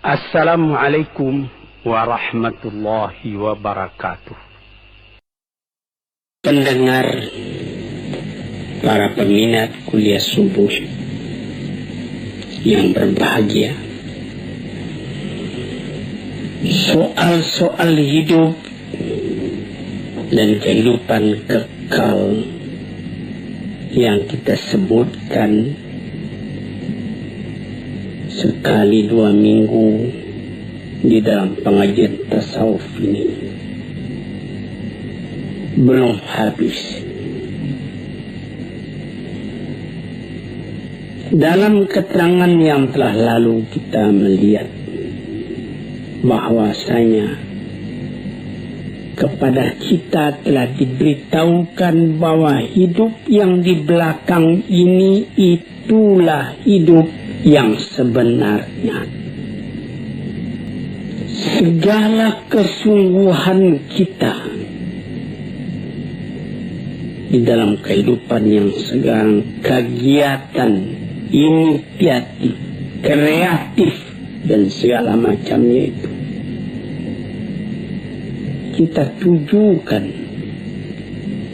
Assalamualaikum warahmatullahi wabarakatuh. Pendengar, para peminat kuliah subuh yang berbahagia, soal-soal hidup dan kehidupan kekal yang kita sebutkan sekali 2 minggu di dalam pengajian tasawuf ini belum habis. Dalam keterangan yang telah lalu kita melihat bahwasanya kepada kita telah diberitahukan bahwa hidup yang di belakang ini itulah hidup yang sebenarnya. Segala kesungguhan kita di dalam kehidupan yang sekarang, kegiatan inisiatif, kreatif dan segala macamnya itu kita tujukan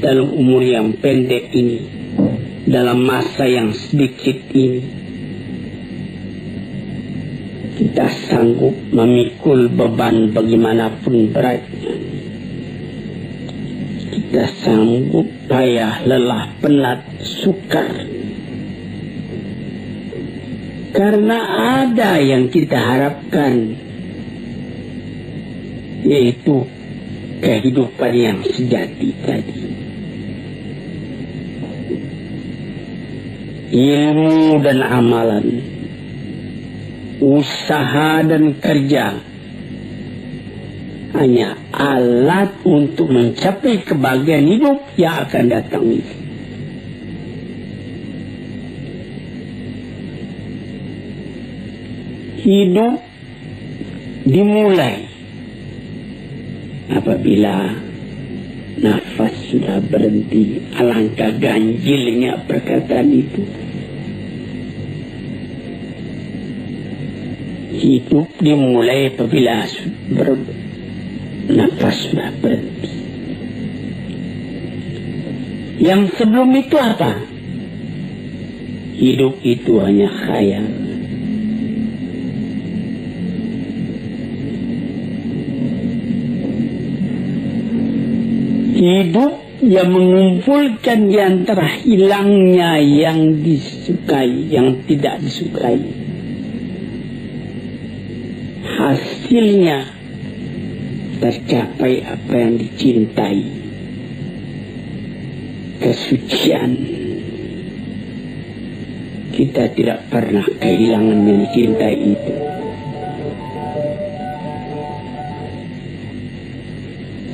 dalam umur yang pendek ini, dalam masa yang sedikit ini. Kita sanggup memikul beban bagaimanapun beratnya. Kita sanggup payah, lelah, penat, sukar. Karena ada yang kita harapkan, yaitu kehidupan yang sejati tadi. Ilmu dan amalan, usaha dan kerja hanya alat untuk mencapai kebahagiaan hidup yang akan datang itu. Hidup dimulai apabila nafas sudah berhenti. Alangkah ganjilnya perkataan itu. Hidup dimulai apabila nafas sudah berhenti. Yang sebelum itu apa? Hidup itu hanya khayal. Hidup yang mengumpulkan di antara hilangnya yang disukai, yang tidak disukai. Hasilnya tercapai apa yang dicintai. Kesucian. Kita tidak pernah kehilangan yang dicintai itu.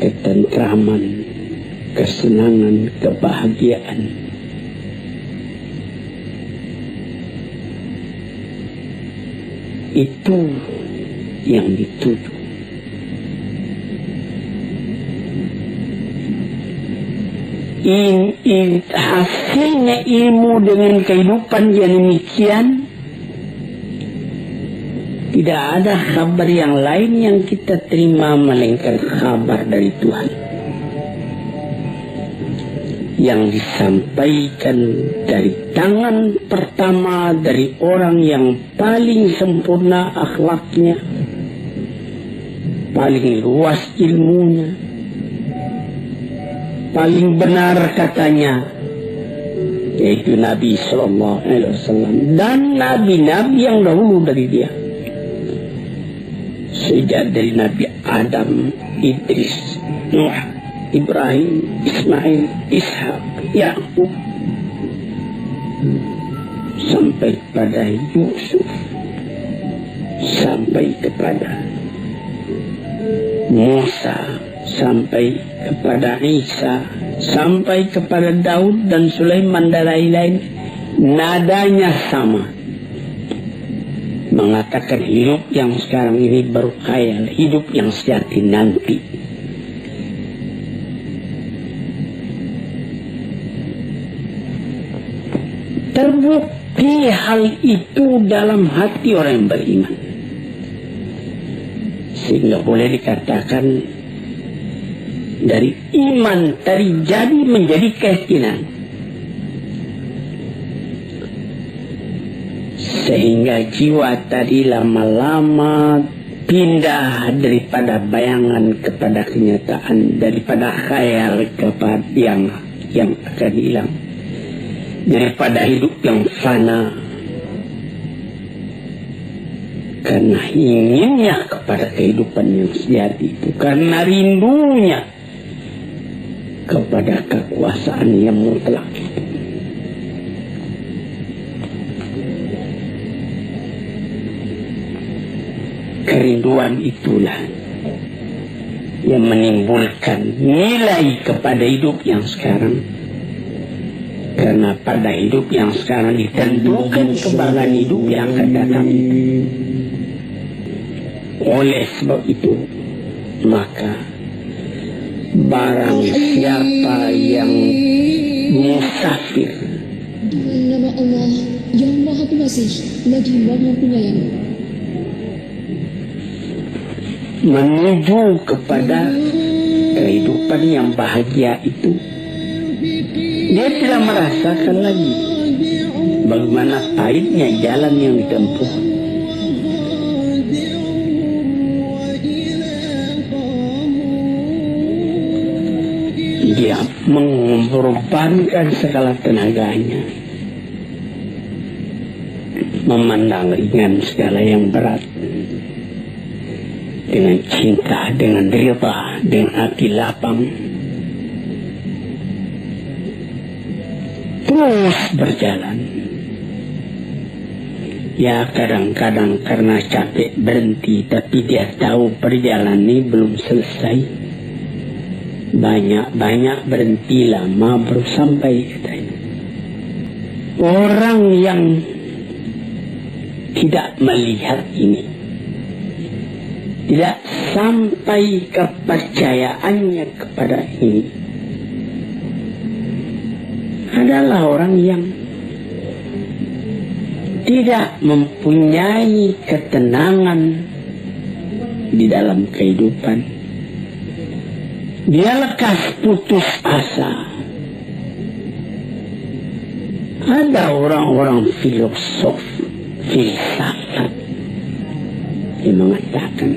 Ketentraman, kesenangan, kebahagiaan. Itu yang dituju. Hasilnya ilmu dengan kehidupan yang demikian, tidak ada kabar yang lain yang kita terima melainkan kabar dari Tuhan yang disampaikan dari tangan pertama dari orang yang paling sempurna akhlaknya, paling luas ilmunya, paling benar katanya, yaitu Nabi Sallallahu Alaihi Wasallam dan nabi-nabi yang dahulu dari dia, sejak dari Nabi Adam, Idris, Nuh, Ibrahim, Ismail, Ishak, Yakub, sampai kepada Yusuf, sampai kepada Musa, sampai kepada Isa, sampai kepada Daud dan Sulaiman dan lain-lain. Nadanya sama, mengatakan hidup yang sekarang ini baru khayal, hidup yang sejati nanti. Terbukti hal itu dalam hati orang yang beriman. Sehingga boleh dikatakan dari iman terjadi menjadi keyakinan. Sehingga jiwa tadi lama-lama pindah daripada bayangan kepada kenyataan, daripada khayal kepada yang akan hilang, daripada hidup yang fana. Karena inginnya kepada kehidupan yang sejati itu, karena rindunya kepada kekuasaan yang mutlak itu. Kerinduan itulah yang menimbulkan nilai kepada hidup yang sekarang. Karena pada hidup yang sekarang ditentukan kembangan hidup yang akan datang. Oleh sebab itu, maka barang siapa yang musafir nama Allah yang Maha Pengasih lagi Maha Penyayang menuju kepada kehidupan yang bahagia itu, dia tidak merasakan lagi bagaimana pahitnya jalan yang ditempuh. Dia mengorbankan segala tenaganya, memandang ringan segala yang berat, dengan cinta, dengan rida, dengan hati lapang, terus berjalan. Ya, kadang-kadang karena capek berhenti, tapi dia tahu perjalanan ini belum selesai. Banyak berhenti lama baru sampai, katanya. Orang yang tidak melihat ini, tidak sampai kepercayaannya kepada ini, adalah orang yang tidak mempunyai ketenangan di dalam kehidupan. Dia lekas putus asa. Ada orang-orang filsafat yang mengatakan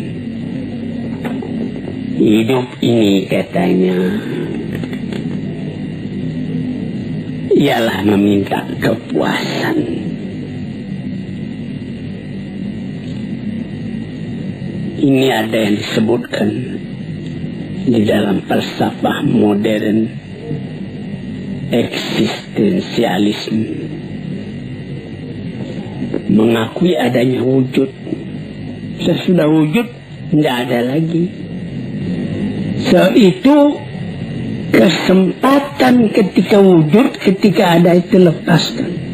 hidup ini, katanya, ialah meminta kepuasan. Ini ada yang disebutkan di dalam falsafah modern, eksistensialisme, mengakui adanya wujud. Sesudah wujud tidak ada lagi. Itu kesempatan ketika wujud, ketika ada itu lepaskan.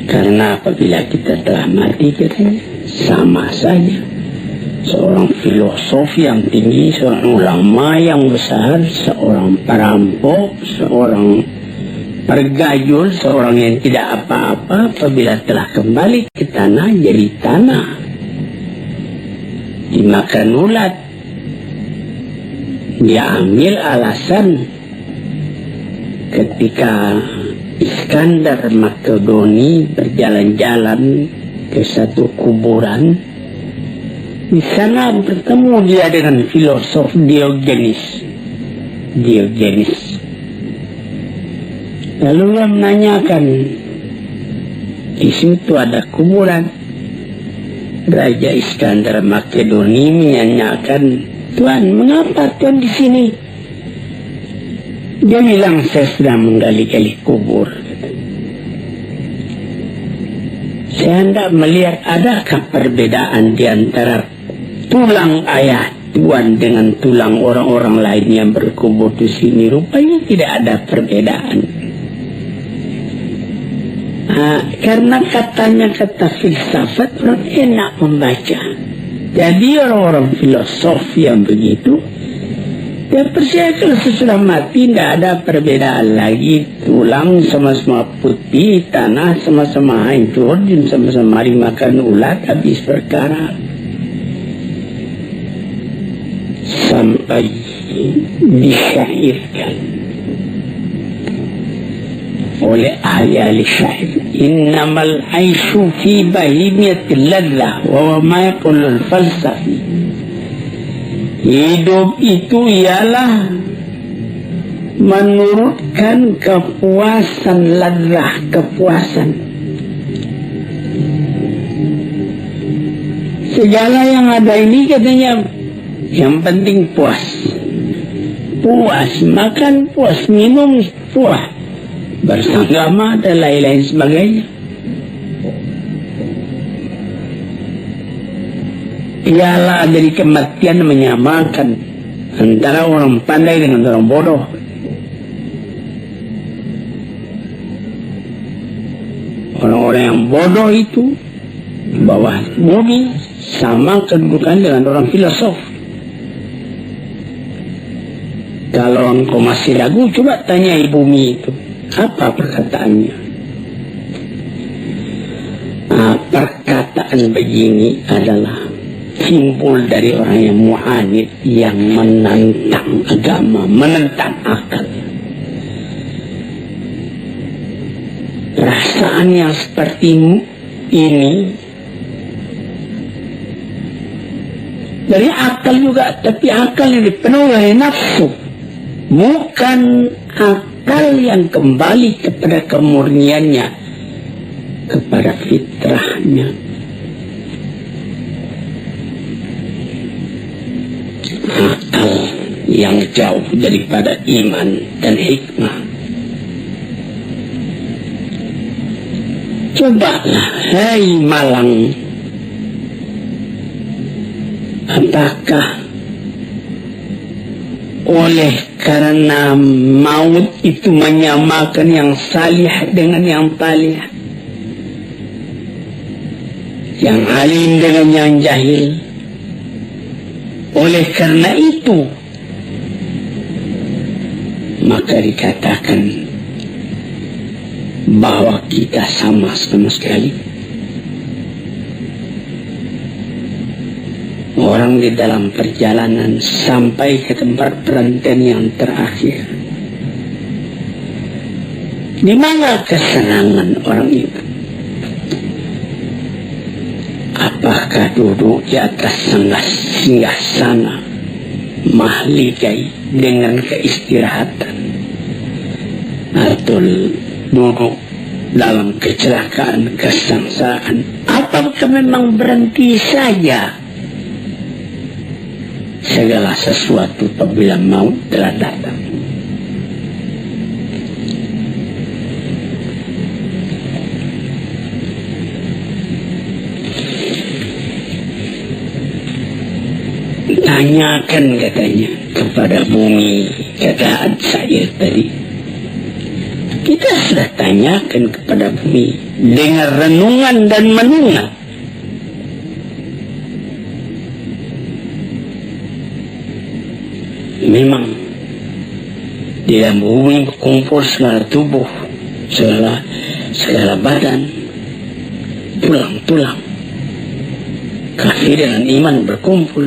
Karena apabila kita telah mati, katanya, sama saja. Seorang filosof yang tinggi, seorang ulama yang besar, seorang perampok, seorang pergayul, seorang yang tidak apa-apa, apabila telah kembali ke tanah, jadi tanah, dimakan ulat. Dia ambil alasan ketika Iskandar Makedoni berjalan-jalan ke satu kuburan. Di sana bertemu dia dengan filosof Diogenes. Lalu dia menanyakan, di situ ada kuburan. Raja Iskandar Makedoni menanyakan, "Tuan, mengapa Tuan di sini?" Dia bilang, "Saya sedang menggali-gali kubur. Saya hendak melihat adakah perbedaan di antara tulang ayah Tuan dengan tulang orang-orang lain yang berkubur di sini." Rupanya tidak ada perbedaan. Karena katanya kata filsafat orang enak membaca. Jadi orang-orang filosof yang begitu, Dia percaya kalau sesudah mati tidak ada perbedaan lagi. Tulang sama-sama putih, tanah sama-sama hancur, dan sama-sama dimakan ulat, habis perkara. Sampai disyairkan oleh ahli syair, innamal aisyu fi bahimiyatil ladlah wa ma yaqulul falsafi. Hidup itu ialah menurutkan kepuasan, ladlah, kepuasan. Segala yang ada ini katanya yang penting puas. Puas, makan puas, minum puas, bersanggama dan lain-lain sebagainya. Ialah dari kematian menyamakan antara orang pandai dengan orang bodoh. Orang-orang yang bodoh itu di bawah bumi sama kedudukan dengan orang filosof. Kalau engkau masih ragu, coba tanyai bumi itu, apa perkataannya? Perkataan begini adalah timbul dari orang yang mu'anid, yang menentang agama, menentang akal. Perasaan yang seperti ini dari akal juga, tapi akal yang dipenuhi oleh nafsu, bukan akal yang kembali kepada kemurniannya, kepada fitrahnya. Akal yang jauh daripada iman dan hikmah. Cobalah, hai malang, apakah oleh karena maut itu menyamakan yang salih dengan yang talih, yang alim dengan yang jahil? Oleh karena itu, maka dikatakan bahwa kita sama sekali. Orang di dalam perjalanan sampai ke tempat perantauan yang terakhir, di mana kesenangan orang itu? Apakah duduk di atas singgah sana mahligai dengan keistirahatan, atau duduk dalam kecelakaan, kesangsaraan? Apakah memang berhenti saja segala sesuatu apabila maut telah datang? Tanyakan katanya kepada bumi, kata syair tadi. Kita sudah tanyakan kepada bumi dengan renungan dan menungan. Memang di dalam bumi berkumpul segala tubuh, segala badan, tulang-tulang. Kafir dengan iman berkumpul,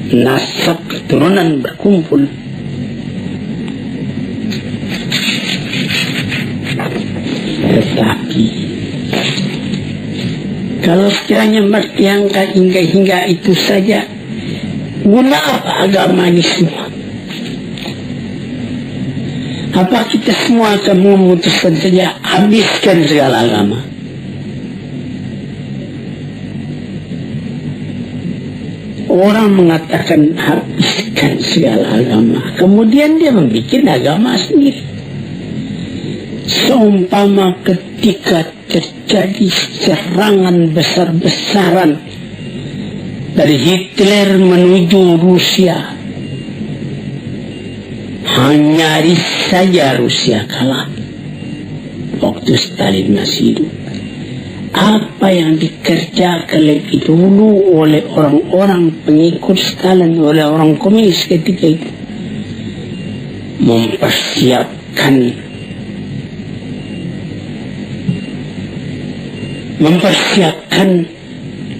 nasab keturunan berkumpul. Tetapi kalau sekiranya bertiangkan hingga itu saja, guna apa agama ini semua? Apa kita semua akan memutuskan saja habiskan segala agama? Orang mengatakan habiskan segala agama, kemudian dia membuat agama sendiri. Seumpama ketika terjadi serangan besar-besaran dari Hitler menuju Rusia, nyaris saja Rusia kalah waktu Stalin masih hidup. Apa yang dikerjakan lebih dulu oleh orang-orang pengikut Stalin, oleh orang komunis ketika itu, mempersiapkan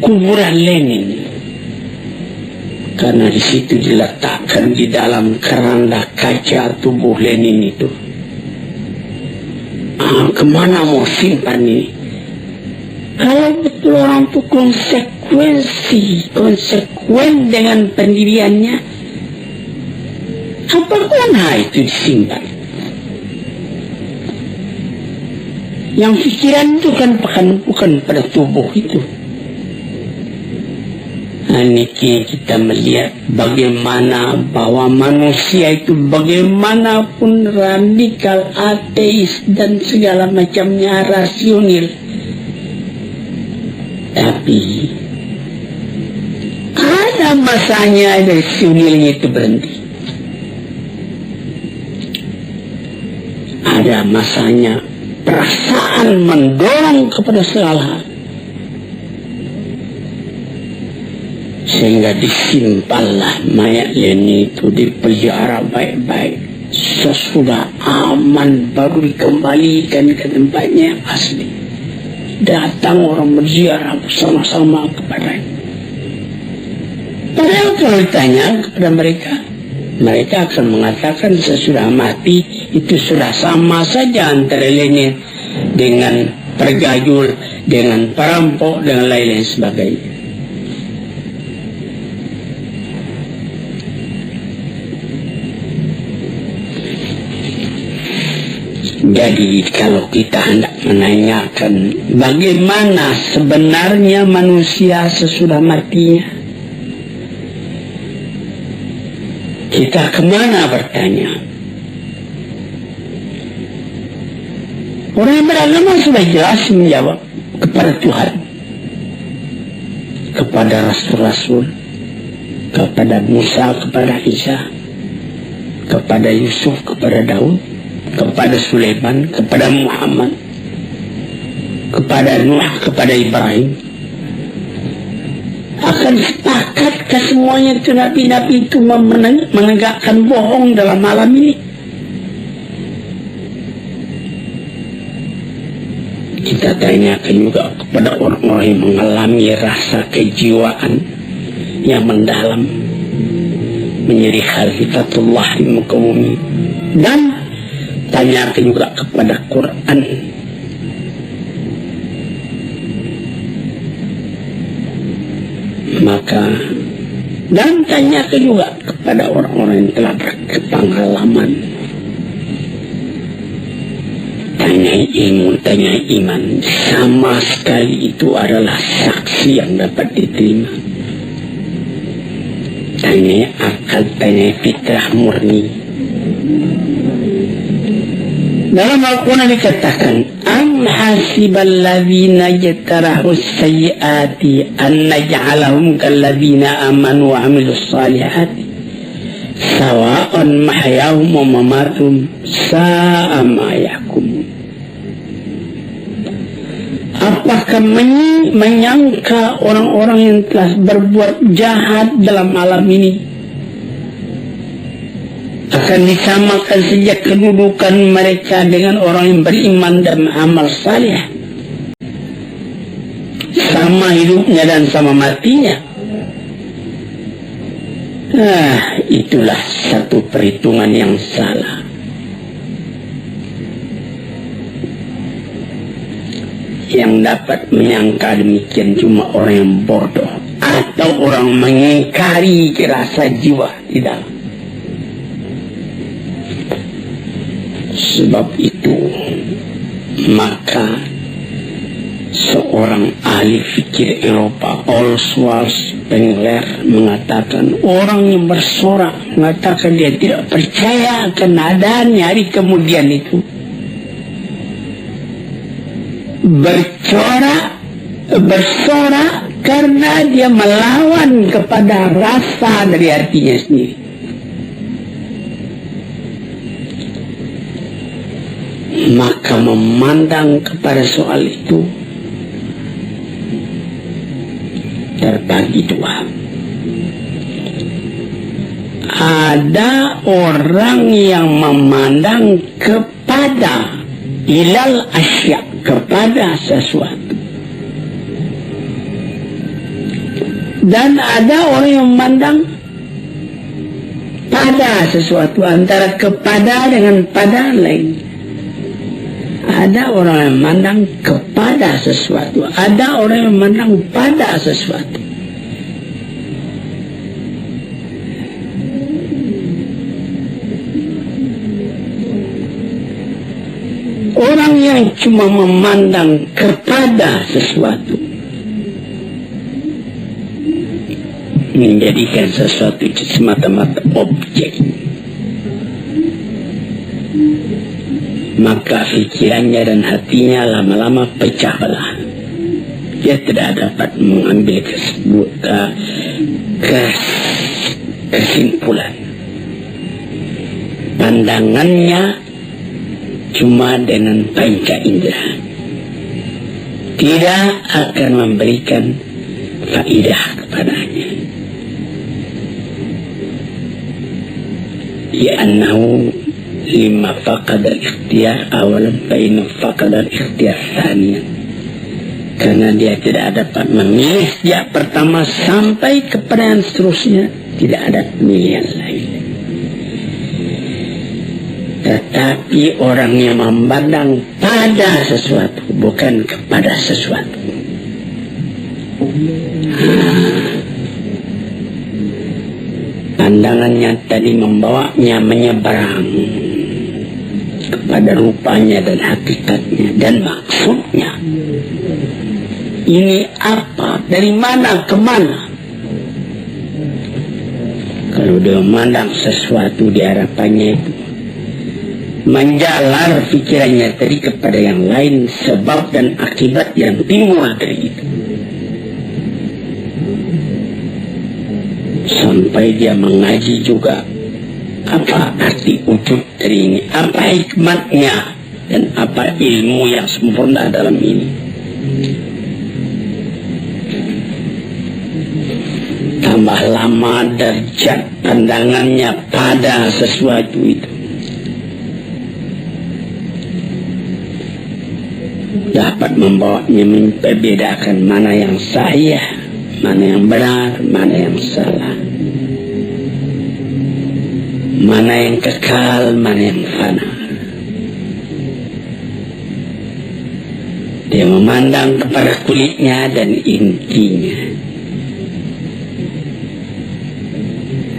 kuburan Lenin, karena di situ diletakkan di dalam keranda kaca tubuh Lenin itu. Kemana mau simpan ini? Kalau betul orang itu konsekuen dengan pendiriannya, apakah itu disimpan? Yang pikiran itu kan bukan pada tubuh itu. Niki kita melihat bagaimana bahwa manusia itu bagaimanapun radikal, ateis dan segala macamnya rasional, tapi ada masanya rasionalnya itu berhenti. Ada masanya perasaan mendorong kepada segala hal, sehingga disimpanlah mayat Lenin itu, dipelihara baik-baik. Sesudah aman baru dikembalikan ke tempatnya yang asli. Datang orang berziarah bersama-sama kepadanya. Padahal kalau ditanya kepada mereka, mereka akan mengatakan sesudah mati itu sudah sama saja antara Lenin dengan pergayul, dengan perampok, dengan lain-lain sebagainya. Jadi kalau kita hendak menanyakan bagaimana sebenarnya manusia sesudah matinya, kita kemana bertanya? Orang yang beragama sudah jelas menjawab kepada Tuhan, kepada Rasul-Rasul, kepada Musa, kepada Isa, kepada Yusuf, kepada Daud, kepada Sulaiman, kepada Muhammad, kepada Nuh, kepada Ibrahim. Akan sepakatkah semuanya itu nabi-nabi itu menegakkan bohong dalam alam ini? Kita tanyakan juga kepada orang-orang yang mengalami rasa kejiwaan yang mendalam menjadi khalifatullah di muka bumi, dan tanyakan juga kepada Quran. Maka dan tanyakan juga kepada orang-orang yang telah berpengalaman. Tanya ilmu, tanya iman, sama sekali itu adalah saksi yang dapat diterima. Tanya akal, tanya fitrah murni. Dalam Al-Quran dikatakan, am hasibal ladzina jatarahu sayyiati an naj'alahum kal ladzina amanu wa amilus salihati sawa'un mahyahum wa mamatum sa'a ma yahkumun. Apakah menyangka orang-orang yang telah berbuat jahat dalam alam ini akan disamakan sejak kedudukan mereka dengan orang yang beriman dan amal saleh, sama hidupnya dan sama matinya? Itulah satu perhitungan yang salah. Yang dapat menyangka demikian cuma orang yang bodoh atau orang mengingkari rasa jiwa di dalam. Sebab itu maka seorang ahli fikir Eropa, Oswald Spengler, mengatakan orang yang bersorak, mengatakan dia tidak percaya akan adanya hari kemudian itu, bersorak karena dia melawan kepada rasa dari hatinya sendiri. Maka memandang kepada soal itu terbagi dua. ada orang yang memandang kepada ilal asya, kepada sesuatu, dan ada orang yang memandang pada sesuatu, antara kepada dengan pada lain. Ada orang yang memandang kepada sesuatu, ada orang yang memandang pada sesuatu. Orang yang cuma memandang kepada sesuatu, menjadikan sesuatu itu semata-mata objek, maka pikirannya dan hatinya lama-lama pecah belah. Dia tidak dapat mengambil kesimpulan. Pandangannya cuma dengan panca indera, tidak akan memberikan faedah kepadanya. Li'annahu lima faqad al-ikhtiyar awalan fa'inna faqad al-ikhtiyar thaniyan. Karena dia tidak dapat memilih sejak pertama sampai kepada yang seterusnya, tidak ada pilihan lain. Tetapi orang yang memandang pada sesuatu, bukan kepada sesuatu, pandangannya tadi membawanya menyeberang kepada rupanya dan hakikatnya dan maksudnya. Ini apa? Dari mana ke mana? Kalau dia memandang sesuatu di harapannya itu, menjalar pikirannya tadi kepada yang lain, sebab dan akibat yang timbul dari itu. Sampai dia mengaji juga, apa arti wujud dari ini, apa hikmatnya, dan apa ilmu yang sempurna dalam ini. Tambah lama derajat pandangannya pada sesuatu itu, dapat membawanya membedakan mana yang sahih, mana yang benar, mana yang salah, mana yang kekal, mana yang fana. Dia memandang kepada kulitnya dan intinya.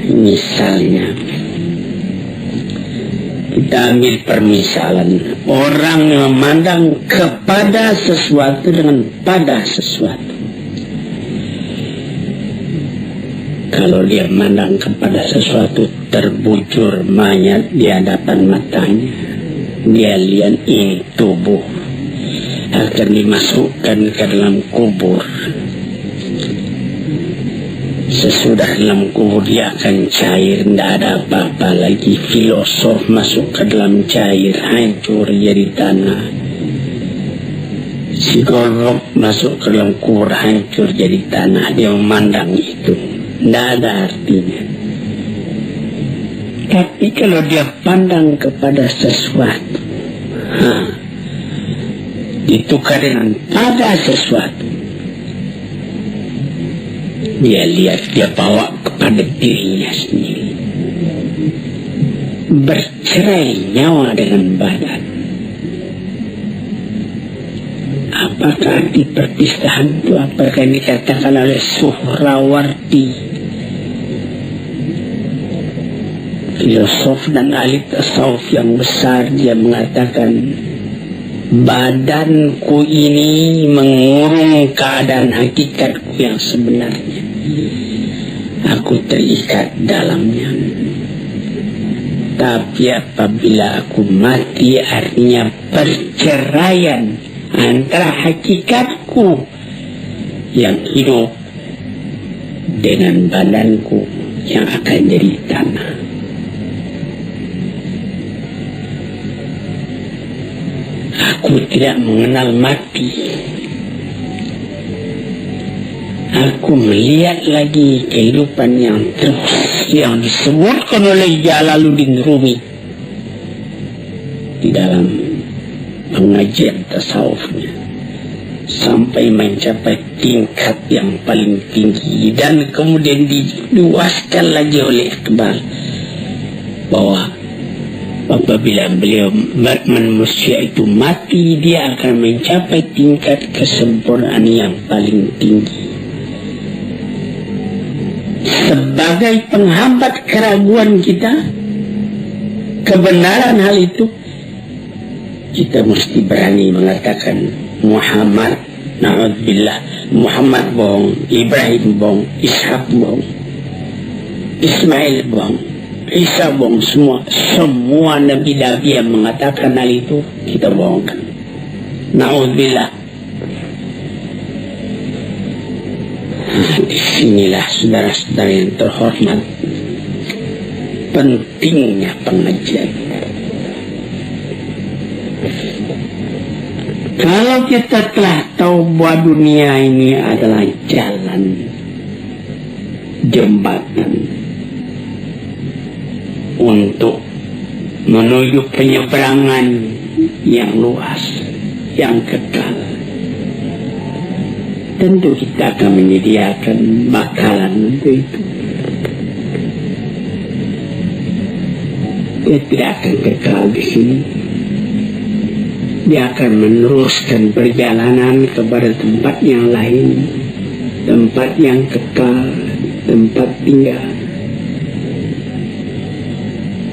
Misalnya, kita ambil permisalan orang yang memandang kepada sesuatu dengan pada sesuatu. Kalau dia memandang kepada sesuatu, terbujur mayat di hadapan matanya, dia lihat ini tubuh akan dimasukkan ke dalam kubur. Sesudah dalam kubur dia akan cair, tidak ada apa-apa lagi. Filosof masuk ke dalam cair, hancur jadi tanah. Psikolog masuk ke dalam kubur, hancur jadi tanah. Dia memandang itu, tidak ada artinya. Tapi kalau dia pandang kepada sesuatu, ditukar dengan pada sesuatu, dia lihat, dia bawa kepada dirinya sendiri. Bercerai nyawa dengan badan. Apakah arti perpisahan itu? Apakah yang dikatakan oleh Suhrawardi, filosof dan ahli tasawuf yang besar? Dia mengatakan, badanku ini mengurung keadaan hakikatku yang sebenarnya. Aku terikat dalamnya. Tapi apabila aku mati, artinya perceraian antara hakikatku yang hidup dengan badanku yang akan jadi tanah. Aku tidak mengenal mati. Aku melihat lagi kehidupan yang terus yang disebutkan oleh Jalaluddin Rumi di dalam pengajian tasawufnya sampai mencapai tingkat yang paling tinggi, dan kemudian diluaskan lagi oleh Iqbal bahwa apabila beliau manusia itu mati, dia akan mencapai tingkat kesempurnaan yang paling tinggi. Sebagai penghambat keraguan kita, kebenaran hal itu, kita mesti berani mengatakan Muhammad, na'udzubillah, Muhammad bohong, Ibrahim bohong, Ishak bohong, Ismail bohong, Isa bohong, semua nabi-nabi yang mengatakan hal itu kita bohongkan. Na'udzubillah. Disinilah saudara-saudara yang terhormat pentingnya pengajian. Kalau kita telah tahu bahwa dunia ini adalah jalan, jembatan untuk menuju penyeberangan yang luas, yang kekal, tentu kita akan menyediakan bakalan untuk itu. Dia tidak akan kekal di sini. Dia akan meneruskan perjalanan kepada tempat yang lain, tempat yang kekal, tempat tinggal.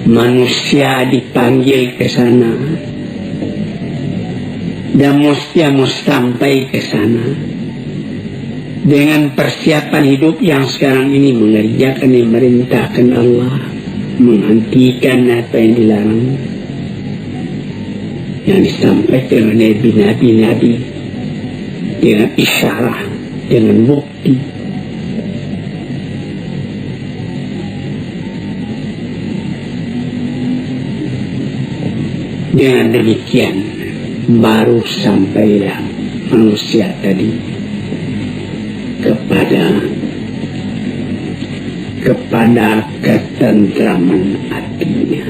Manusia dipanggil ke sana, dan manusia mesti sampai ke sana dengan persiapan hidup yang sekarang ini, mengerjakan yang merintahkan Allah, menghentikan apa yang dilarang, yang disampaikan oleh nabi-nabi dengan isyarat, dengan bukti. Dengan demikian baru sampailah manusia tadi kepada ketentraman hatinya.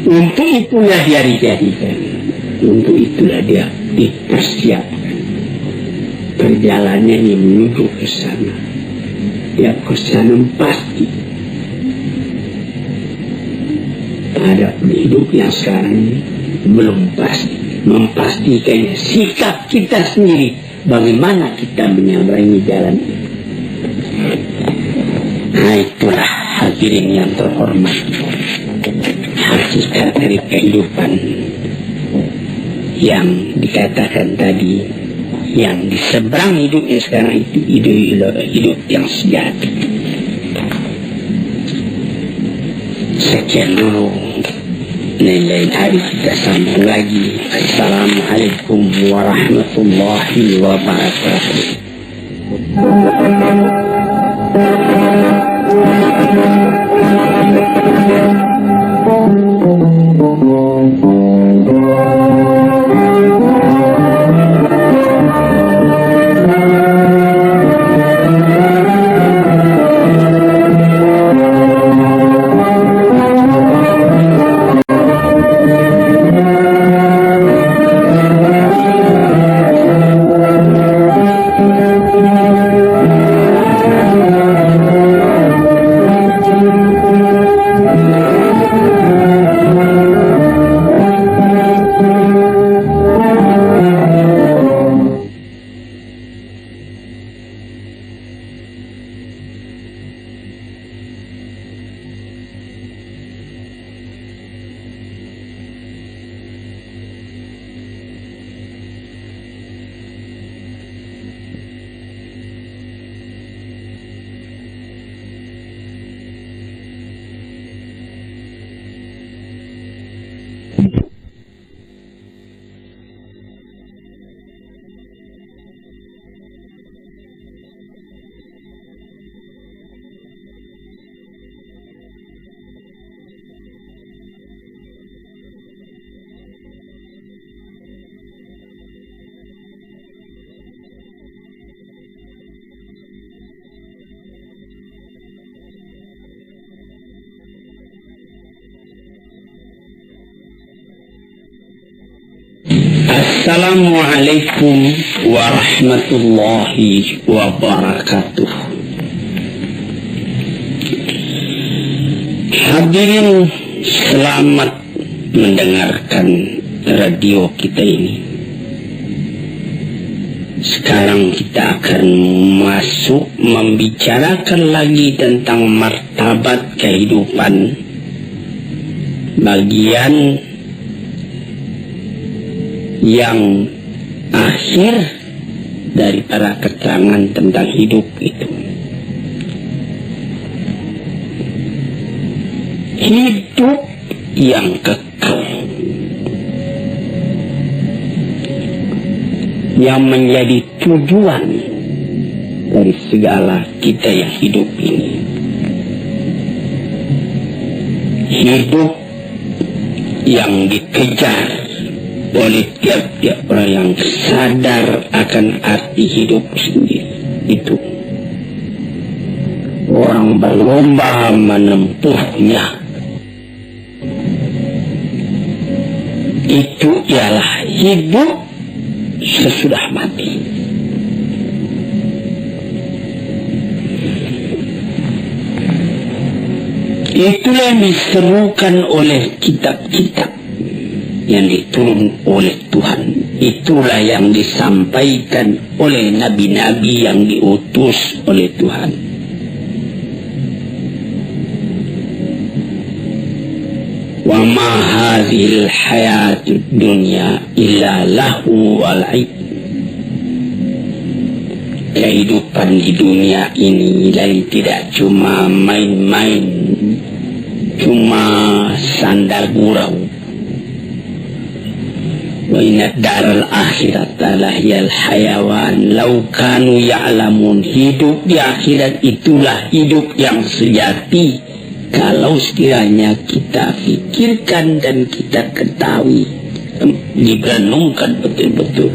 Untuk itulah dia dijadikan, untuk itulah dia dipersiapkan. Perjalanannya ini menuju ke sana. Dia ke sana pasti. Ada hidup yang sekarang ini belum pasti. Memastikan sikap kita sendiri, bagaimana kita menyeberangi jalan ini. Nah, itulah hadirin yang terhormat, hakikat dari kehidupan yang dikatakan tadi, yang di seberang hidupnya sekarang itu hidup yang sejati. Sekian dulu, lain hari kita sambung lagi. Assalamualaikum warahmatullahi wabarakatuh. Assalamualaikum warahmatullahi wabarakatuh. Hadirin, selamat mendengarkan radio kita ini. Sekarang kita akan masuk membicarakan lagi tentang martabat kehidupan, bagian yang akhir dari para keterangan tentang hidup itu. Hidup yang kekal, yang menjadi tujuan dari segala kita yang hidup ini. Hidup yang dikejar oleh tiap-tiap orang yang sadar akan arti hidup sendiri. Itu orang berlomba menempuhnya. Itu ialah hidup sesudah mati. Itulah yang diserukan oleh kitab-kitab yang diturun oleh Tuhan. Itulah yang disampaikan oleh nabi-nabi yang diutus oleh Tuhan. Wa ma hadhil hayatud dunya illa lahu wal 'ib. Kehidupan di dunia ini lain tidak cuma main-main, cuma sandal gurau. Wa inna daral akhirat lahiyal hayawan law kanu ya'lamun. Hidup di akhirat itulah hidup yang sejati kalau sekiranya kita fikirkan dan kita ketahui, direnungkan betul-betul.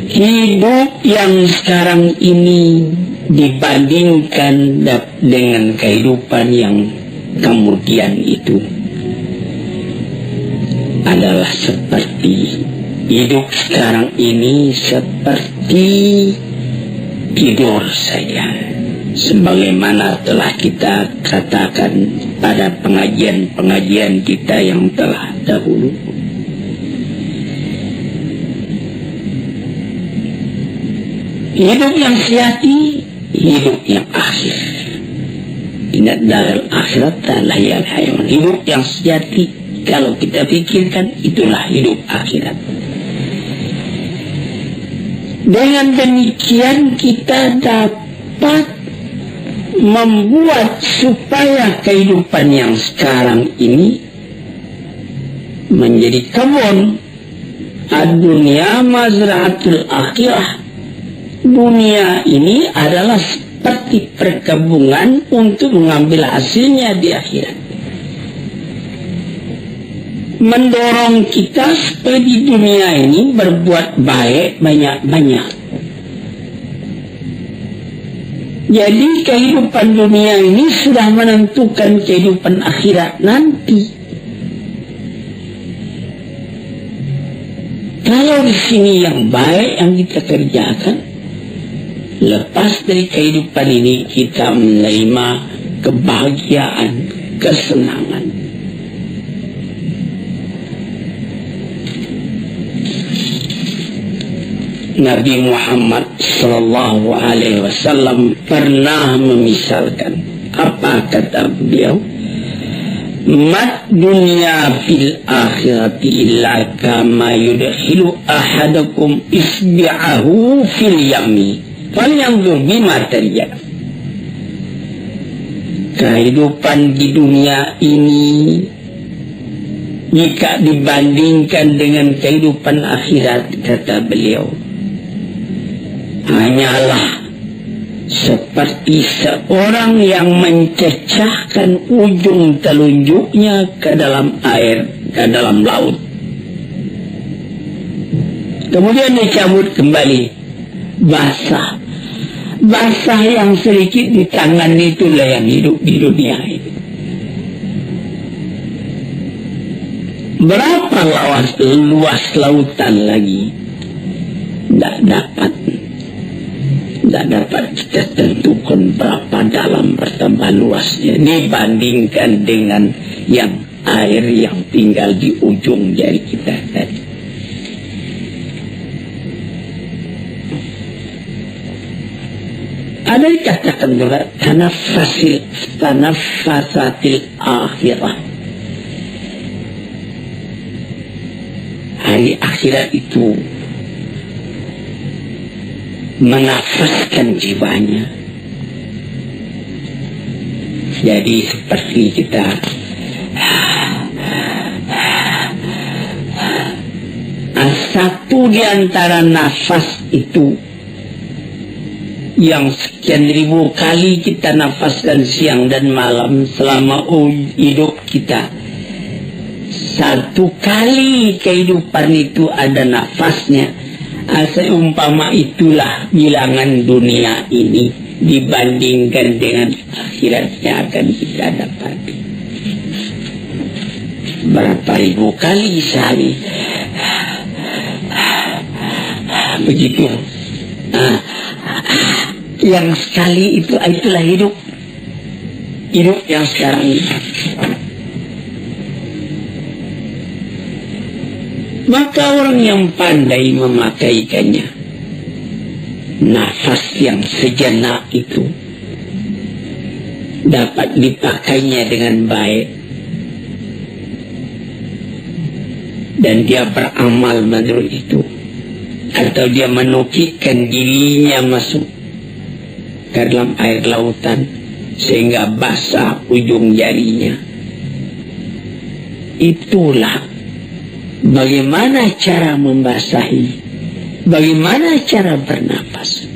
Hidup yang sekarang ini dibandingkan dengan kehidupan yang kemudian itu adalah seperti hidup sekarang ini seperti tidur saja, sebagaimana telah kita katakan pada pengajian-pengajian kita yang telah dahulu. Hidup yang sejati, hidup yang akhir. Inna daral akhirat lahiyal hayawan. Hidup yang sejati kalau kita pikirkan itulah hidup akhirat. Dengan demikian kita dapat membuat supaya kehidupan yang sekarang ini menjadi kebun. Ad-dunya mazra'atul akhirah. Dunia ini adalah seperti perkebunan untuk mengambil hasilnya di akhirat. Mendorong kita supaya di dunia ini berbuat baik banyak-banyak. Jadi kehidupan dunia ini sudah menentukan kehidupan akhirat nanti. Kalau di sini yang baik yang kita kerjakan, lepas dari kehidupan ini kita menerima kebahagiaan, kesenangan. Nabi Muhammad sallallahu alaihi wasallam pernah memisalkan, apa kata beliau? Mat dunya fil akhirati illa kama yudkhilu ahadakum isbi'ahu fil yami falyanzur bima tarja. Kehidupan di dunia ini jika dibandingkan dengan kehidupan akhirat, kata beliau, hanyalah seperti seorang yang mencecahkan ujung telunjuknya ke dalam air, ke dalam laut. Kemudian dicabut kembali, basah. Basah yang sedikit di tangan itulah yang hidup di dunia ini. Berapa luas lautan lagi? Tidak dapat kita tentukan berapa dalam bertambah luasnya dibandingkan dengan yang air yang tinggal di ujung jari kita tadi. Ada dikatakan juga tanafasatil akhirah. Hari akhirat itu menafaskan jiwanya. Jadi seperti kita satu di antara nafas itu yang sekian ribu kali kita nafaskan siang dan malam selama hidup kita. Satu kali kehidupan itu ada nafasnya. Seumpama itulah bilangan dunia ini dibandingkan dengan akhiratnya akan kita dapati. Berapa ribu kali sehari. Begitu. Yang sekali itulah hidup. Hidup yang sekarang ini. Maka orang yang pandai memakaikannya, nafas yang sejenak itu dapat dipakainya dengan baik, dan dia beramal menurut itu, atau dia menukikkan dirinya masuk ke dalam air lautan sehingga basah ujung jarinya. Itulah bagaimana cara membasahi, bagaimana cara bernapas.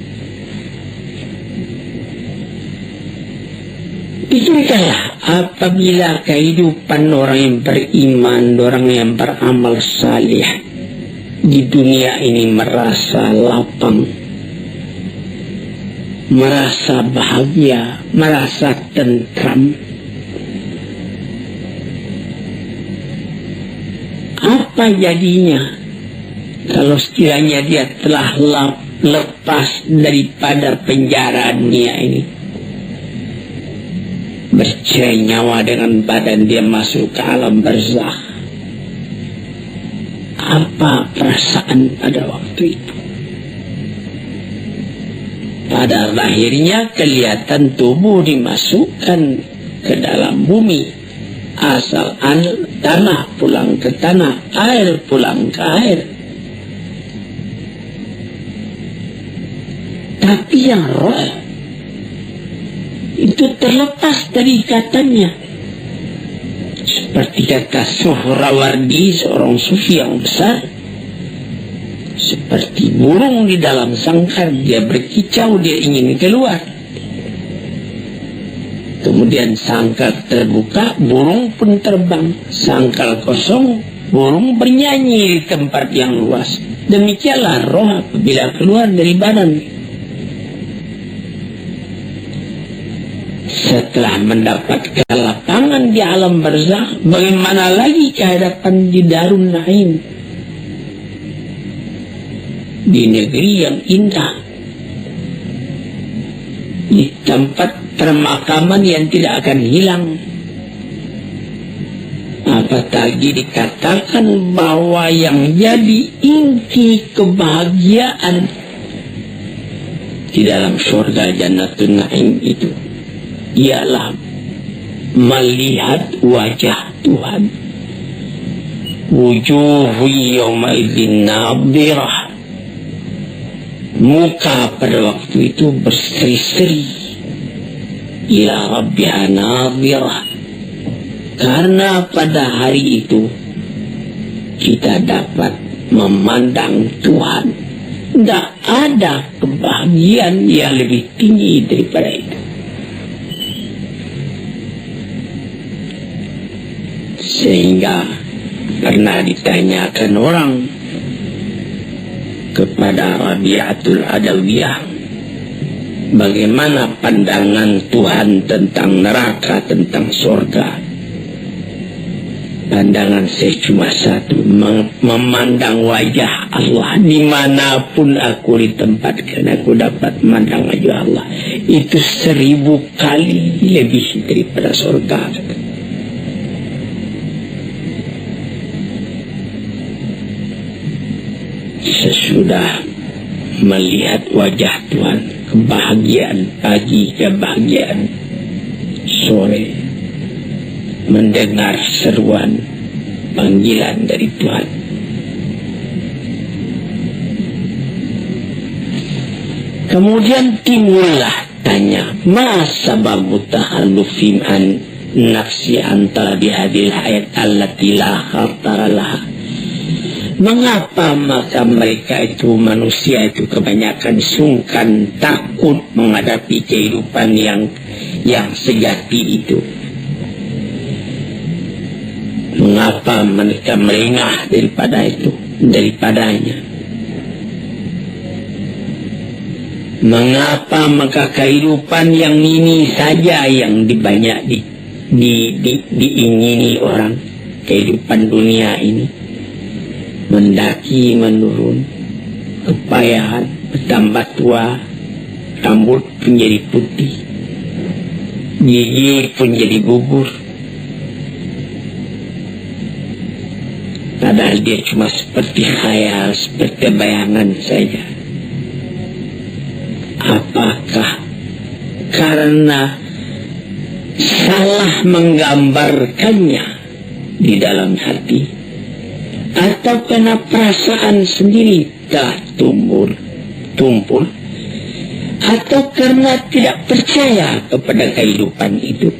Pikirkanlah, apabila kehidupan orang yang beriman, orang yang beramal salih di dunia ini merasa lapang, merasa bahagia, merasa tentram, apa jadinya kalau sekiranya dia telah lepas daripada penjara dunia ini, bercerai nyawa dengan badan dia masuk ke alam barzakh? Apa perasaan pada waktu itu? Pada akhirnya kelihatan tubuh dimasukkan ke dalam bumi. Asal tanah pulang ke tanah, air pulang ke air. Tapi yang roh itu terlepas dari ikatannya. Seperti kata Suhrawardi, seorang sufi yang besar, seperti burung di dalam sangkar, dia berkicau, dia ingin keluar. Kemudian sangkar terbuka, burung pun terbang. Sangkar kosong, burung bernyanyi di tempat yang luas. Demikianlah roh apabila keluar dari badan. Setelah mendapatkan lapangan di alam barzakh, bagaimana lagi kehadapan di Darun Naim, di negeri yang indah, di tempat permakaman yang tidak akan hilang. Apalagi dikatakan bahwa yang jadi inti kebahagiaan di dalam surga Jannatul Naim itu ialah melihat wajah Tuhan. Wujuhu yawma idzin nadhirah. Muka pada waktu itu berseri-seri ila rabbiha nadhirah, karena pada hari itu kita dapat memandang Tuhan. Tidak ada kebahagiaan yang lebih tinggi daripada itu. Sehingga pernah ditanyakan orang kepada Rabi'atul Adawiyah, bagaimana pandangan Tuhan tentang neraka, tentang surga? Pandangan saya cuma satu, memandang wajah Allah. Dimanapun aku ditempatkan, aku dapat memandang wajah Allah. Itu 1000 kali lebih daripada surga. Sesudah melihat wajah Tuhan, kebahagiaan pagi, kebahagiaan sore, mendengar seruan panggilan dari Tuhan. Kemudian timbullah tanya, ma sababu tahallufim an nafsi antara bihadil hayat allati la khatara laha. Mengapa maka mereka itu, manusia itu kebanyakan sungkan, takut menghadapi kehidupan yang sejati itu? Mengapa mereka melengah daripadanya? Mengapa maka kehidupan yang ini saja yang diingini orang, kehidupan dunia ini? Mendaki menurun, kepayahan, bertambah tua, rambut pun jadi putih, gigi pun jadi gugur. Padahal dia cuma seperti khayal, seperti bayangan saja. Apakah karena salah menggambarkannya di dalam hati, atau karena perasaan sendiri telah tumpul, atau karena tidak percaya kepada kehidupan itu,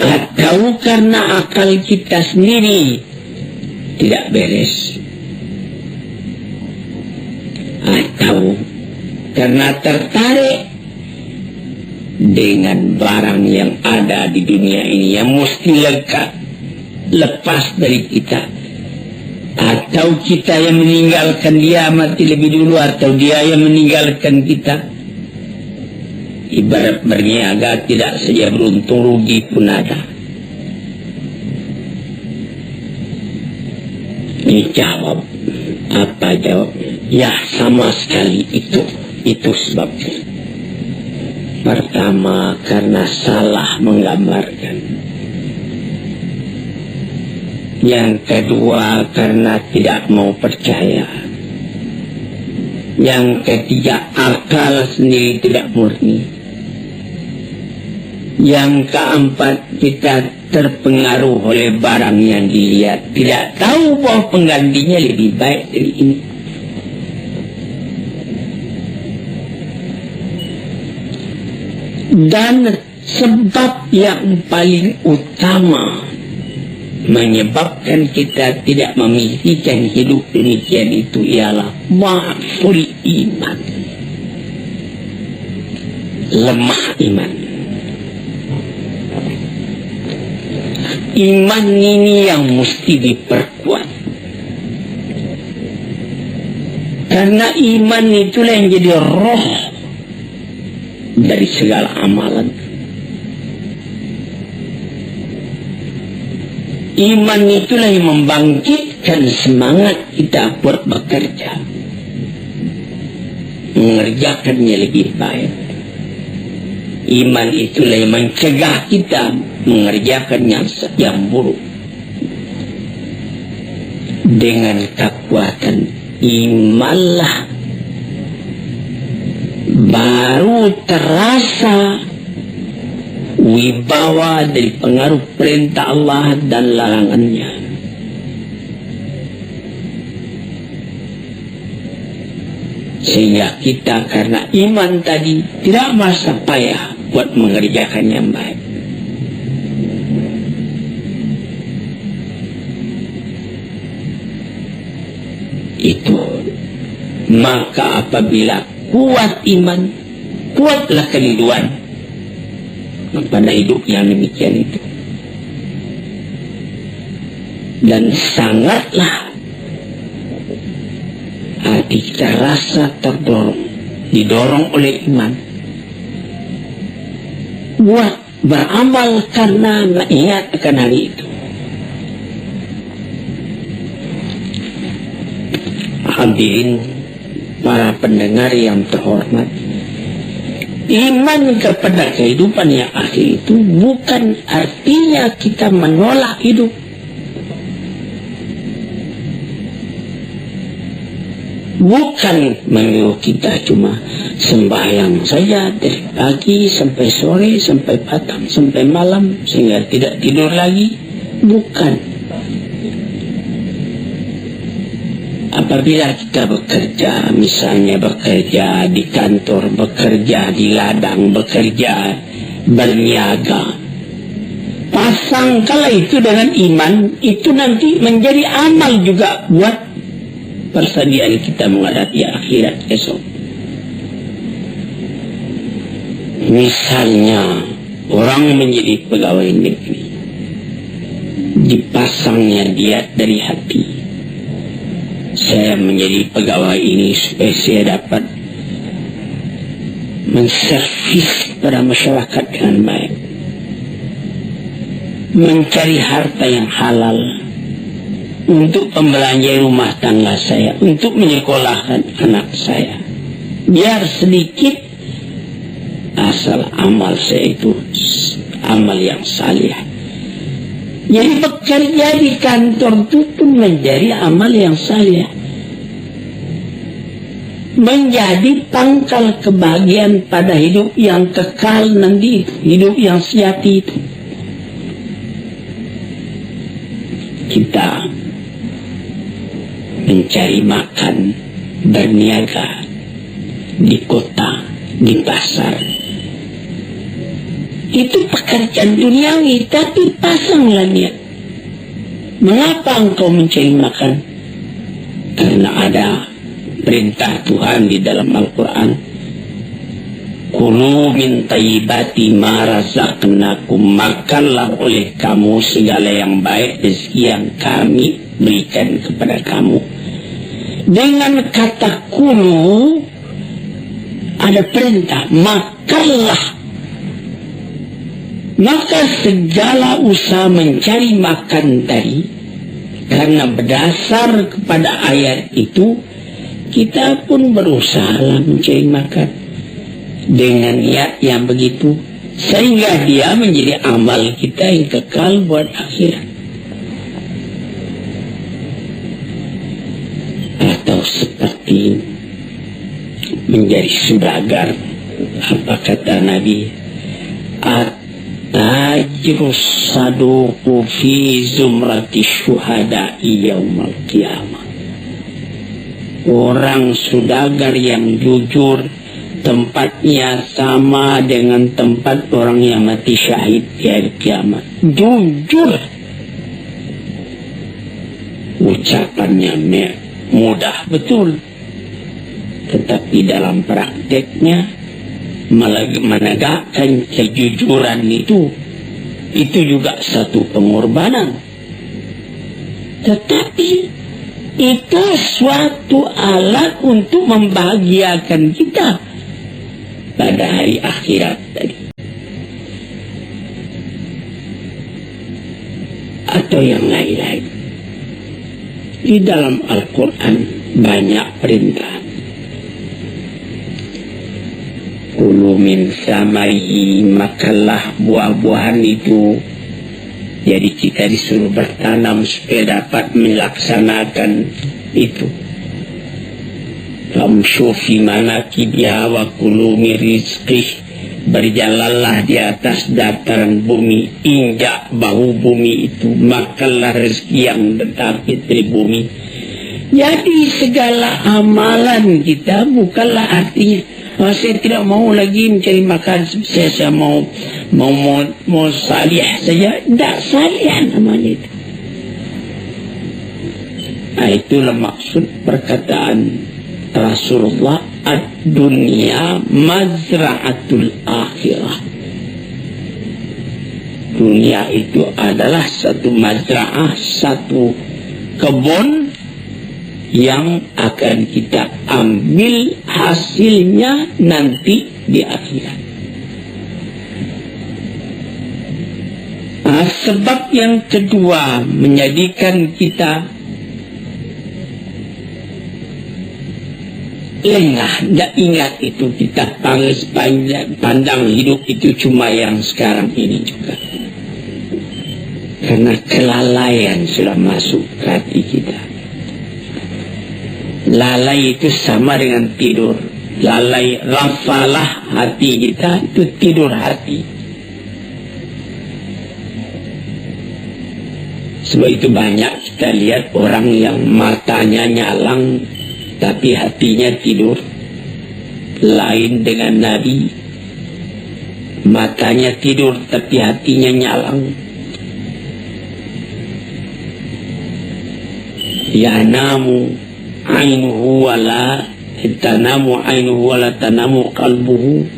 atau karena akal kita sendiri tidak beres, atau karena tertarik dengan barang yang ada di dunia ini yang mesti lepas dari kita, atau kita yang meninggalkan dia mati lebih dulu, atau dia yang meninggalkan kita. Ibarat berniaga, tidak saja beruntung, rugi pun ada. Dijawab, apa jawabnya? Ya, sama sekali itu sebabnya. Pertama, karena salah menggambarkan. Yang kedua, karena tidak mau percaya. Yang ketiga, akal sendiri tidak murni. Yang keempat, kita terpengaruh oleh barang yang dilihat, tidak tahu bahwa penggantinya lebih baik dari ini. Dan sebab yang paling utama menyebabkan kita tidak memilikikan hidup demikian itu ialah ma'ful iman, lemah iman. Iman ini yang mesti diperkuat, karena iman itulah yang jadi roh dari segala amalan. Iman itulah yang membangkitkan semangat kita buat bekerja, mengerjakannya lebih baik. Iman itulah yang mencegah kita mengerjakan yang buruk. Dengan kekuatan imanlah baru terasa wibawa dari pengaruh perintah Allah dan larangannya. Sehingga kita karena iman tadi tidak merasa payah buat mengerjakan yang baik. Itu. Maka apabila kuat iman, kuatlah kerinduan pada hidup yang demikian itu, dan sangatlah hati kita rasa didorong oleh iman buat beramal karena mengingat akan hari itu. hadirin para pendengar yang terhormat, iman kepada kehidupan yang akhir itu bukan artinya kita menolak hidup. Bukan menyuruh kita cuma sembahyang saja dari pagi sampai sore, sampai petang, sampai malam sehingga tidak tidur lagi. Bukan. Apabila kita bekerja, misalnya bekerja di kantor, bekerja di ladang, bekerja berniaga, pasang kala itu dengan iman, itu nanti menjadi amal juga buat persediaan kita menghadapi akhirat esok. Misalnya orang menjadi pegawai negeri, dipasangnya dia dari hati, saya menjadi pegawai ini supaya saya dapat menservis pada masyarakat dengan baik, mencari harta yang halal untuk pembelanja rumah tangga saya, untuk menyekolahkan anak saya, biar sedikit asal amal saya itu amal yang salih. Jadi bekerja di kantor itu pun menjadi amal yang salih, menjadi pangkal kebahagiaan pada hidup yang kekal nanti, hidup yang sejati itu. Kita mencari makan, berniaga di kota, di pasar, itu pekerjaan duniawi, tapi pasanglah niat. Mengapa engkau mencari makan? Karena ada perintah Tuhan di dalam Al-Quran, kulu min tayyibati ma razaqnakum, makanlah oleh kamu segala yang baik rezeki yang kami berikan kepada kamu. Dengan kata kulu ada perintah, makanlah. Maka segala usaha mencari makan tadi, karena berdasar kepada ayat itu, kita pun berusaha mencari makan dengan niat yang begitu, sehingga dia menjadi amal kita yang kekal buat akhirat. Atau seperti menjadi saudagar, apa kata Nabi, at-tajrus saduqu fi zumrati syuhada'i yaumal qiyamah. Orang saudagar yang jujur tempatnya sama dengan tempat orang yang mati syahid di hari kiamat. Jujur, ucapannya mudah betul, tetapi dalam prakteknya menegakkan kejujuran itu juga satu pengorbanan. Tetapi itu suatu alat untuk membahagiakan kita pada hari akhirat tadi. Atau yang lain-lain. Di dalam Al-Quran banyak perintah. Kulu min samarihi, makanlah buah-buahan itu. Jadi kita disuruh bertanam supaya dapat melaksanakan itu. Famshu fi manakibiha wa kulu min rizqih, berjalanlah di atas dataran bumi, injak bahu bumi itu, makanlah rezeki yang terdapat dari bumi. Jadi segala amalan kita bukanlah artinya, saya tidak mau lagi mencari makan, saya mau salih saja. Tidak salih namanya itu. Nah, itulah maksud perkataan Rasulullah, ad-dunya mazra'atul akhirah. Dunia itu adalah satu mazra'ah, satu kebun yang akan kita ambil hasilnya nanti di akhirat. Nah, sebab yang kedua menjadikan kita lengah, tidak ingat itu kita pandang hidup itu cuma yang sekarang ini juga. Karena kelalaian sudah masuk ke hati kita. Lalai itu sama dengan tidur. Lalai, rafalah hati kita, itu tidur hati. Sebab itu banyak kita lihat orang yang matanya nyalang tapi hatinya tidur. Lain dengan Nabi, matanya tidur tapi hatinya nyalang. Yanamu ainuhu wala tanamu ainuhu wala tanamu qalbuhu.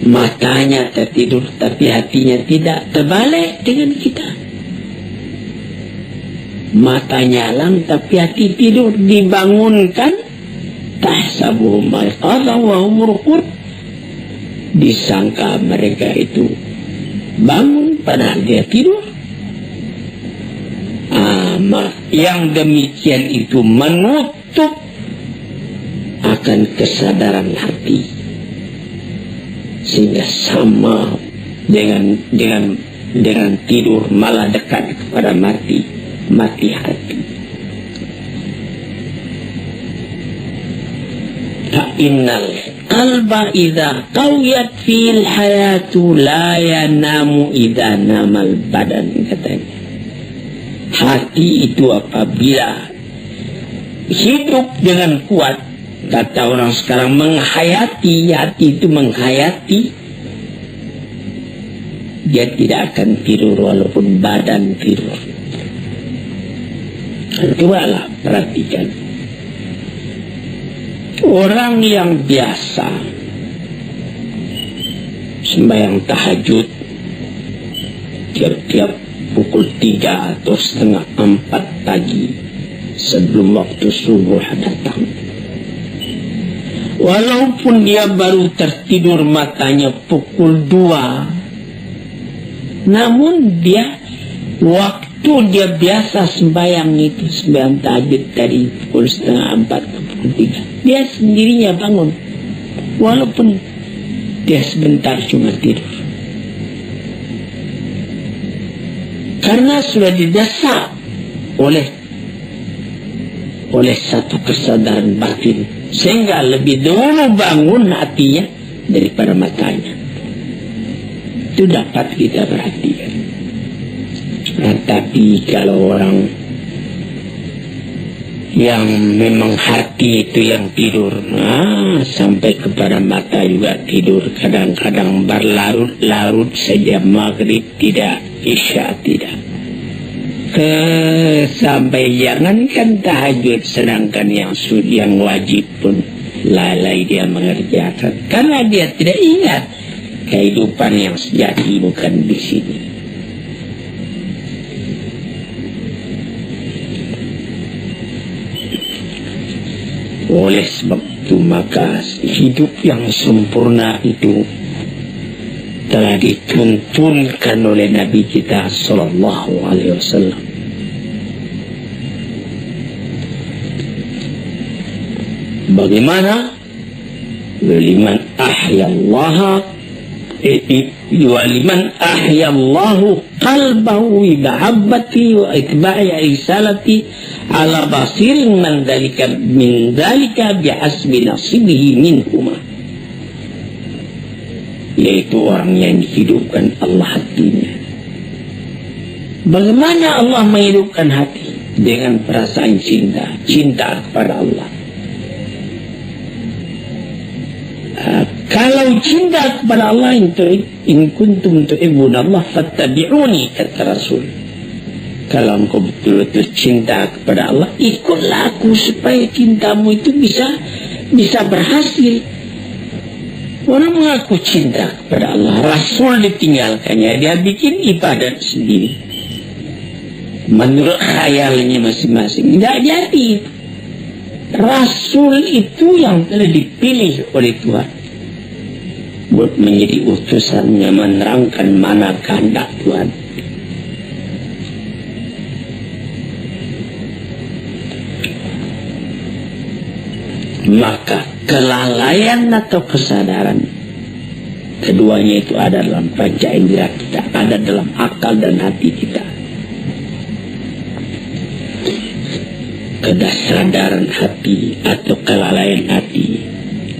Matanya tertidur tapi hatinya tidak. Terbalik dengan kita. Mata nyalang tapi hati tidur. Dibangunkan, tahsabuhum ayqadhan wa hum ruqud. Disangka mereka itu bangun padahal dia tidur. Yang demikian itu menutup akan kesadaran hati. Sehingga sama dengan tidur, malah dekat kepada mati hati. Fa'innal qalba idza qawiyat fil hayatu la yanamu idza namal badan, katanya. Hati itu apabila hidup dengan kuat, kata orang sekarang menghayati, hati itu menghayati, dia tidak akan tidur walaupun badan tidur. Cobalah perhatikan. Orang yang biasa sembahyang tahajud tiap-tiap pukul 3 atau setengah 4 pagi sebelum waktu subuh datang. Walaupun dia baru tertidur matanya pukul 2, namun dia waktu dia biasa sembahyang itu, sembahyang tahajud dari pukul setengah 4 ke pukul 3, dia sendirinya bangun walaupun dia sebentar cuma tidur. Karena sudah didesak oleh satu kesadaran batin, sehingga lebih dulu bangun hatinya daripada matanya. Itu dapat kita perhatikan. Tapi kalau orang yang memang hati itu yang tidur, sampai kepada mata juga tidur, kadang-kadang berlarut-larut saja, maghrib tidak, isya tidak, sampai jangankan tahajud, sedangkan yang wajib pun lalai dia mengerjakan karena dia tidak ingat kehidupan yang sejati bukan di sini. Oleh sebab itu maka hidup yang sempurna itu telah dituntunkan oleh Nabi kita sallallahu alaihi wasallam. Bagaimana? Liman ahyallaha liman ahyallahu qalbahu bi mahabbati wa itba'i risalati ala basirin min dzalika bihasbi nasibihi minhuma. Yaitu orang yang dihidupkan Allah hatinya. Bagaimana Allah menghidupkan hati? Dengan perasaan cinta kepada Allah. Kalau cinta kepada Allah, in kuntum tuhibbuna Allah fattabi'uni, kata Rasul. Kalau engkau betul-betul cinta kepada Allah, ikutlah aku supaya cintamu itu bisa berhasil. Orang mengaku cinta kepada Allah, Rasul ditinggalkannya, dia bikin ibadat sendiri menurut khayalnya masing-masing. Tidak jadi. Rasul itu yang telah dipilih oleh Tuhan buat menjadi utusannya, menerangkan mana kehendak Tuhan. maka kelalaian atau kesadaran, keduanya itu ada dalam panca indera kita, ada dalam akal dan hati kita. Kesadaran hati atau kelalaian hati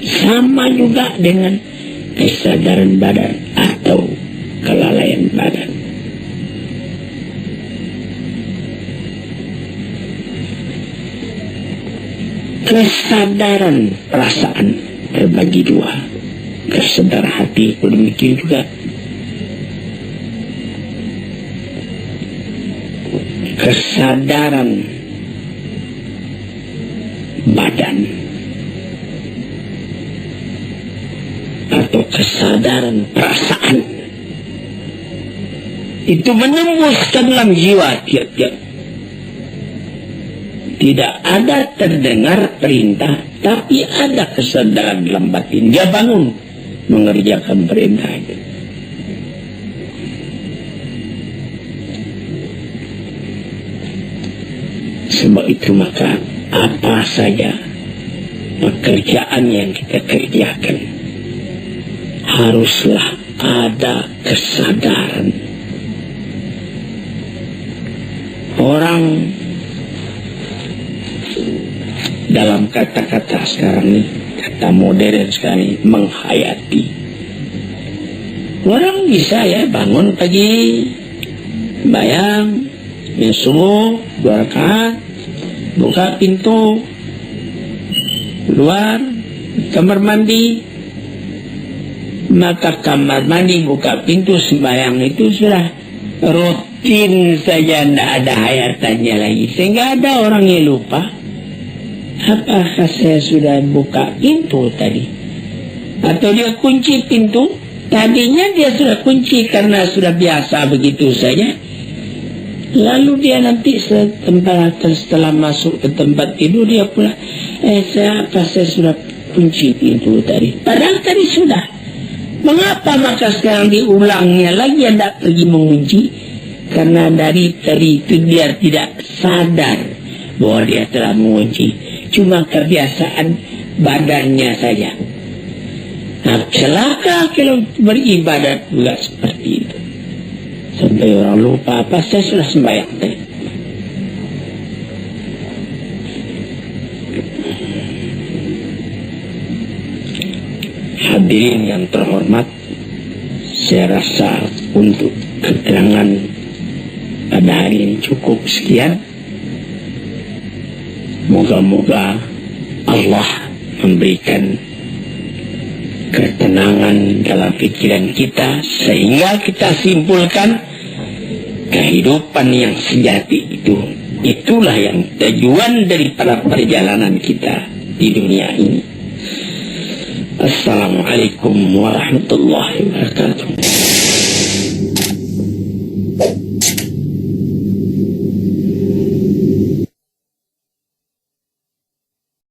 sama juga dengan kesadaran badan atau kelalaian badan. Kesadaran perasaan terbagi dua. Kesadaran hati demikian juga. Kesadaran badan atau kesadaran perasaan itu menembus ke dalam jiwa tiap-tiap. Tidak ada terdengar perintah, tapi ada kesadaran dalam batin. Dia bangun mengerjakan perintah itu. Sebab itu maka apa saja pekerjaan yang kita kerjakan haruslah ada kesadaran. Orang dalam kata-kata sekarang ini, kata modern sekarang ini, menghayati. Orang bisa ya bangun pagi, bayang, subuh, 2 rakaat, buka pintu, keluar, kamar mandi, maka kamar mandi, buka pintu, sembahyang itu sudah rutin saja, tidak ada hayatannya lagi. Sehingga ada orang yang lupa, apakah saya sudah buka pintu tadi? Atau dia kunci pintu? Tadinya dia sudah kunci karena sudah biasa begitu saja. Lalu dia nanti setelah masuk ke tempat tidur dia pula, saya sudah kunci pintu tadi? Padahal tadi sudah. Mengapa maka sekarang diulangnya lagi, anda pergi mengunci? Karena dari tadi itu dia tidak sadar bahwa dia telah mengunci. Cuma kebiasaan badannya saja. Nah, celaka kalau beribadat juga seperti itu. Sampai orang lupa apa saya sudah sembahyang tadi. Hadirin yang terhormat, saya rasa untuk keterangan pada hari ini cukup sekian. Moga-moga Allah memberikan ketenangan dalam pikiran kita sehingga kita simpulkan kehidupan yang sejati itu. Itulah yang tujuan daripada perjalanan kita di dunia ini. Assalamualaikum warahmatullahi wabarakatuh.